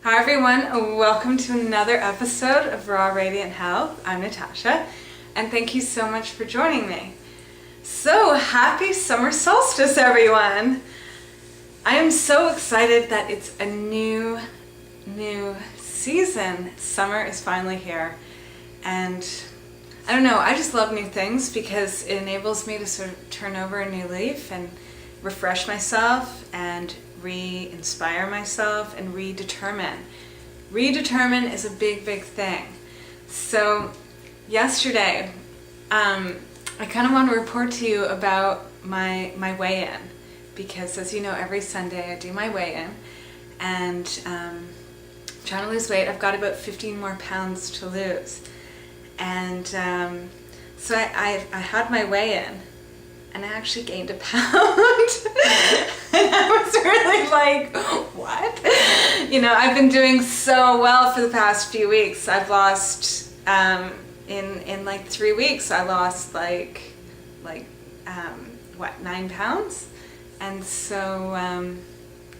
Hi everyone, welcome to another episode of Raw Radiant Health. I'm Natasha, and thank you so much for joining me. So, happy summer solstice everyone! I am so excited that it's a new season. Summer is finally here, and I don't know, I just love new things because it enables me to sort of turn over a new leaf and refresh myself and re-inspire myself and redetermine. Redetermine is a big thing. So yesterday, I kind of want to report to you about my weigh-in, because as you know, every Sunday I do my weigh-in, and I'm trying to lose weight. I've got about 15 more pounds to lose, and so I had my weigh-in, and I actually gained a pound. And I was really like, what? You know, I've been doing so well for the past few weeks. I've lost, in like 3 weeks, I lost like 9 pounds? And so,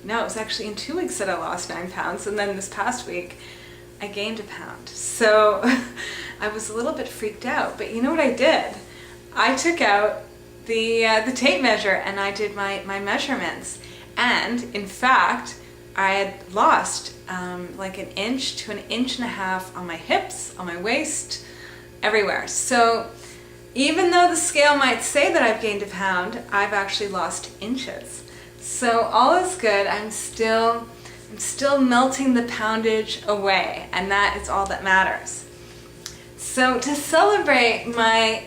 no, it was actually in 2 weeks that I lost 9 pounds. And then this past week, I gained a pound. So I was a little bit freaked out. But you know what I did? I took out the tape measure and I did my measurements, and in fact I had lost like 1 inch to 1.5 inches on my hips, on my waist, everywhere. So even though the scale might say that I've gained a pound, I've actually lost inches. So all is good. I'm still melting the poundage away, and that is all that matters. So to celebrate my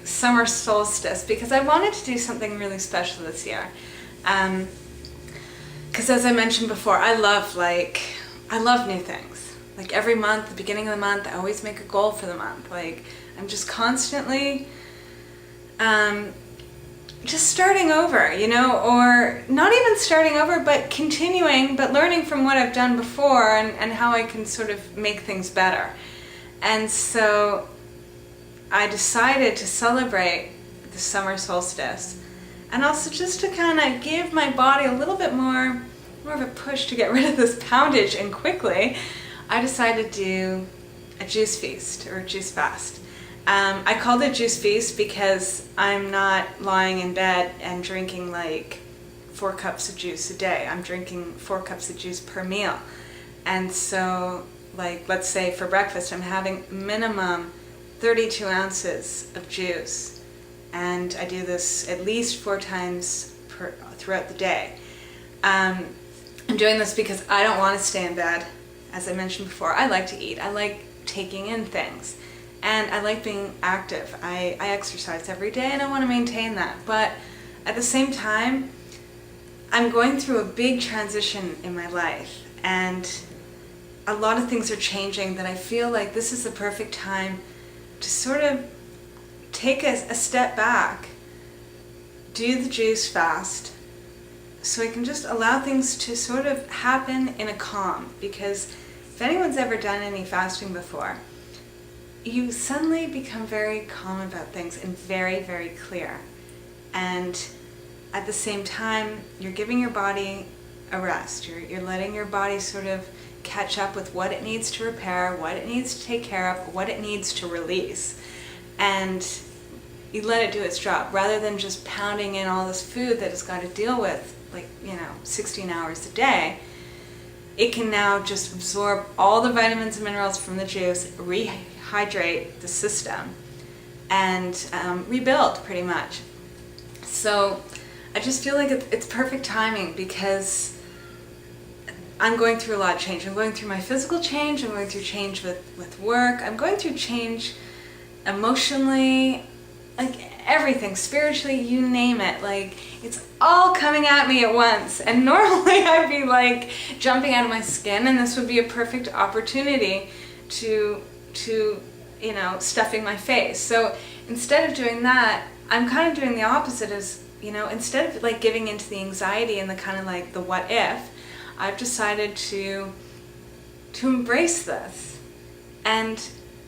summer solstice, because I wanted to do something really special this year, because as I mentioned before, I love new things. Like every month, the beginning of the month, I always make a goal for the month. Like I'm just constantly just starting over, you know, or not even starting over, but continuing, but learning from what I've done before and how I can sort of make things better. And so I decided to celebrate the summer solstice, and also just to kind of give my body a little bit more of a push to get rid of this poundage, and quickly, I decided to do a juice feast or a juice fast. I called it juice feast because I'm not lying in bed and drinking like 4 cups of juice a day. I'm drinking 4 cups of juice per meal. And so, like, let's say for breakfast, I'm having minimum 32 ounces of juice, and I do this at least 4 times throughout the day. I'm doing this because I don't want to stay in bed. As I mentioned before, I like to eat. I like taking in things, and I like being active. I exercise every day, and I want to maintain that. But at the same time, I'm going through a big transition in my life, and a lot of things are changing that I feel like this is the perfect time to sort of take a step back, do the juice fast, so I can just allow things to sort of happen in a calm. Because if anyone's ever done any fasting before, you suddenly become very calm about things and very clear. And at the same time, you're giving your body a rest. You're letting your body sort of catch up with what it needs to repair, what it needs to take care of, what it needs to release. And you let it do its job, rather than just pounding in all this food that it's got to deal with, like, 16 hours a day. It can now just absorb all the vitamins and minerals from the juice, rehydrate the system, and rebuild pretty much. So I just feel like it's perfect timing, because I'm going through a lot of change. I'm going through my physical change, I'm going through change with work, I'm going through change emotionally, like everything, spiritually, you name it. Like, it's all coming at me at once. And normally I'd be like jumping out of my skin, and this would be a perfect opportunity to stuffing my face. So instead of doing that, I'm kind of doing the opposite. As instead of like giving into the anxiety and the kind of like the what if, I've decided to embrace this and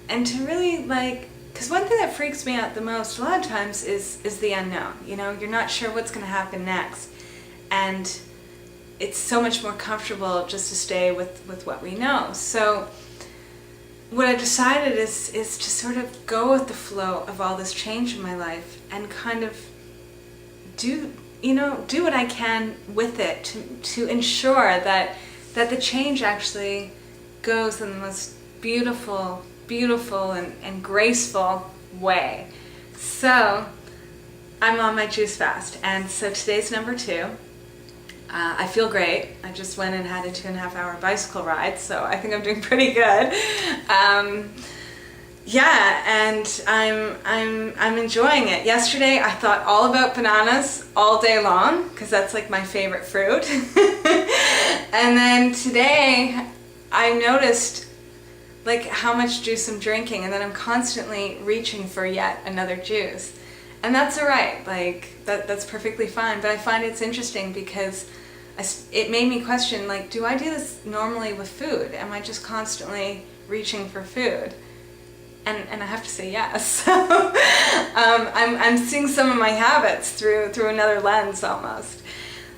to really, like, because one thing that freaks me out the most a lot of times is the unknown. You're not sure what's going to happen next, and it's so much more comfortable just to stay with what we know. So what I decided is to sort of go with the flow of all this change in my life and kind of do what I can with it to ensure that the change actually goes in the most beautiful and graceful way. So I'm on my juice fast, and so today's number 2. I feel great. I just went and had a 2.5-hour bicycle ride, so I think I'm doing pretty good. Yeah, and I'm enjoying it. Yesterday I thought all about bananas all day long because that's like my favorite fruit. And then today I noticed like how much juice I'm drinking, and then I'm constantly reaching for yet another juice. And that's all right. Like that's perfectly fine. But I find it's interesting because it made me question, like, do I do this normally with food? Am I just constantly reaching for food? And I have to say yes. So I'm seeing some of my habits through another lens almost.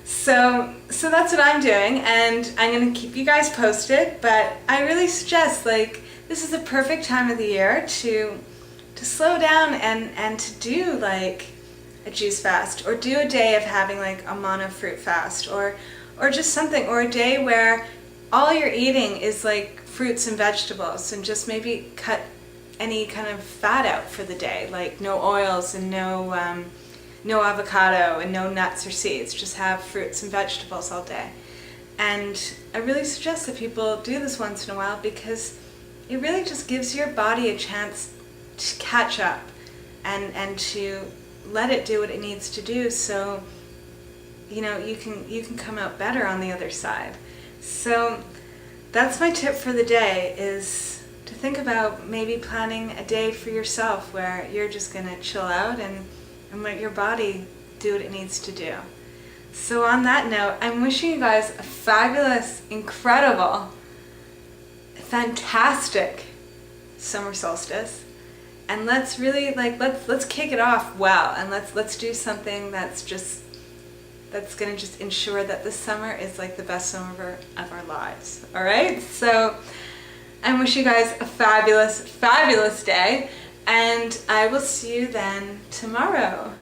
So that's what I'm doing, and I'm going to keep you guys posted. But I really suggest, like, this is the perfect time of the year to slow down and to do like a juice fast, or do a day of having like a mono fruit fast, or just something, or a day where all you're eating is like fruits and vegetables, and just maybe cut any kind of fat out for the day, like no oils and no avocado and no nuts or seeds. Just have fruits and vegetables all day. And I really suggest that people do this once in a while, because it really just gives your body a chance to catch up and to let it do what it needs to do, so you can come out better on the other side. So that's my tip for the day, is to think about maybe planning a day for yourself where you're just going to chill out and let your body do what it needs to do. So on that note, I'm wishing you guys a fabulous, incredible, fantastic summer solstice. And let's really let's kick it off well, and let's do something that's going to just ensure that this summer is like the best summer of our lives. All right? So I wish you guys a fabulous, fabulous day, and I will see you then tomorrow.